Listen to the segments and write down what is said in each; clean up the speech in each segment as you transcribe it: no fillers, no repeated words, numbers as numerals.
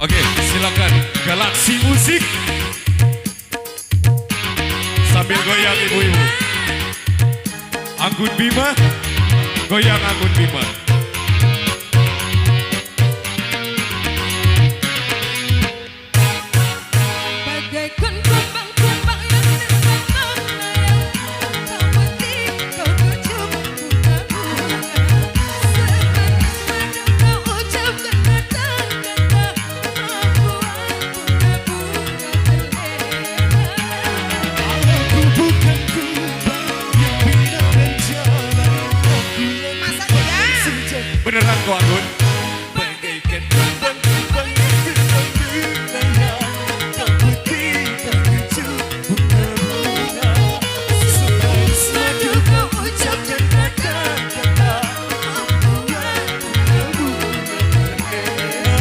Oke, silakan Galaksi Musik. Sambil goyang ibu-ibu. Anggun Bima, goyang Anggun Bima. Bagaikan kumbang-kumbang yang terpotong layang, kau putih, kau kucuk bunga-bunga. Semanis madu kau ucapkan kata-kata, membuat bunga-bunga terlena. Aku bukan kumbang yang pindah dan jalan. Masa iya? Beneran kok Anggun? Bagaikan kumbang-kumbang yang terbang berlayar, kau putih, kau kucuk bunga-bunga. Semanis madu kau ucapkan kata-kata, membuat bunga-bunga terlena.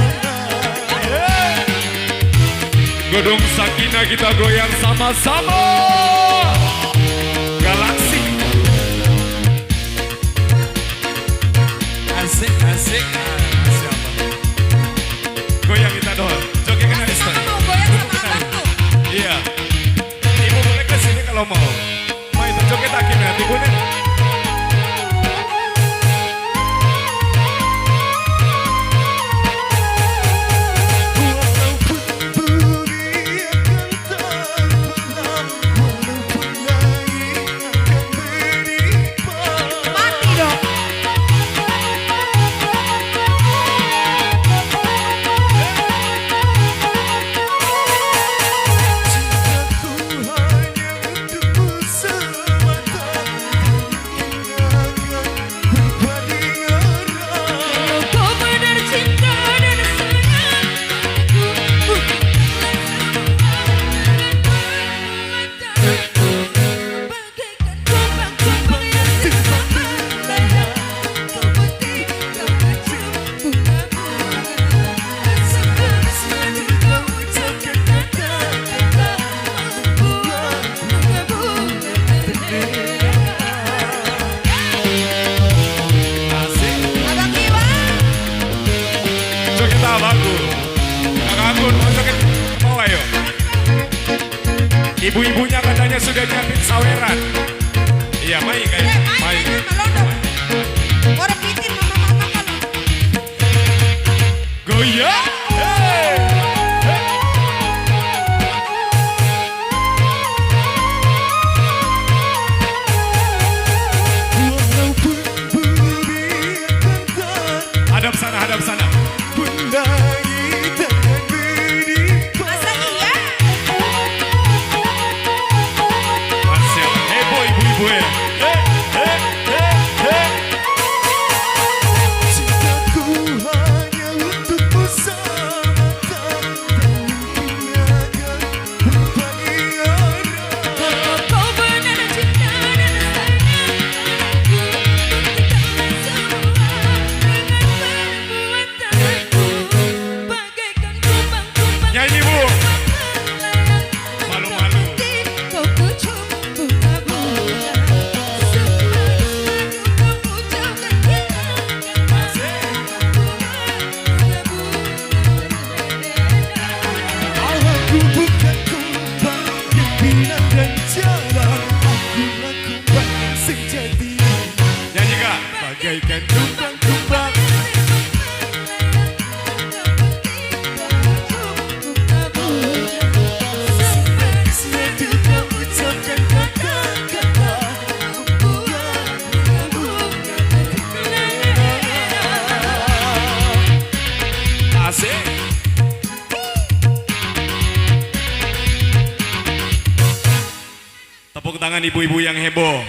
Gedung Sakinah kita goyang sama-sama. Galaksi. Asik, asik. Siapa? Goyang kita doang. Joget kan ada Mama mau goyang sama abangku. Iya. Ibu boleh ke sini kalau mau. Mau itu joget akhirnya ibu nih. Walaupun bumi akan terbelah, walaupun langit akan menimpa, Mati dong. cintaku hanya untukmu semata, tak akan berbanding arah. Kau benar cinta dan sayang, ku bagaikan kumbang-kumbang yang terbang berlayar, kau putih, kau kucuk bunga-bunga. Semanis madu kau ucapkan kata-kata, membuat bunga-bunga terlena. Asik. Abang Iwan. Joget abangku. Kak Anggun mau joget ke bawah yuk. Ibu-ibunya katanya sudah nyiapin saweran. Iya, main kayak. Main. Orang pitin mama-mama kan. Goyang. Hey. Hey. Walaupun bumi akan terbelah, Hadap sana, hadap sana. langit akan menimpa. Masa iya? Masya Allah. Heboh ibu-ibu ya. Hey, hey, hey, hey. Cintaku hanya untukmu semata, tak mungkin akan berbanding arah. Kau benar cinta dan sayang, ku buktikanlah semua dengan perbuatanku. Bagaikan kumbang-kumbang Nyanyi bu. berlayang, Malu-malu. kau kucuk bunga-bunga. Semanis madu kau ucapkan kata-kata, membuat bunga-bunga terlena. Aku bukan kumbang yang pindah dan jalan, akulah kumbang yang sejati. Nyanyi kak. Bagaikan kumbang-kumbang. Semanis madu kau ucapkan kata-kata, membuat bunga-bunga terlena. Asik. Tepuk tangan ibu-ibu yang heboh.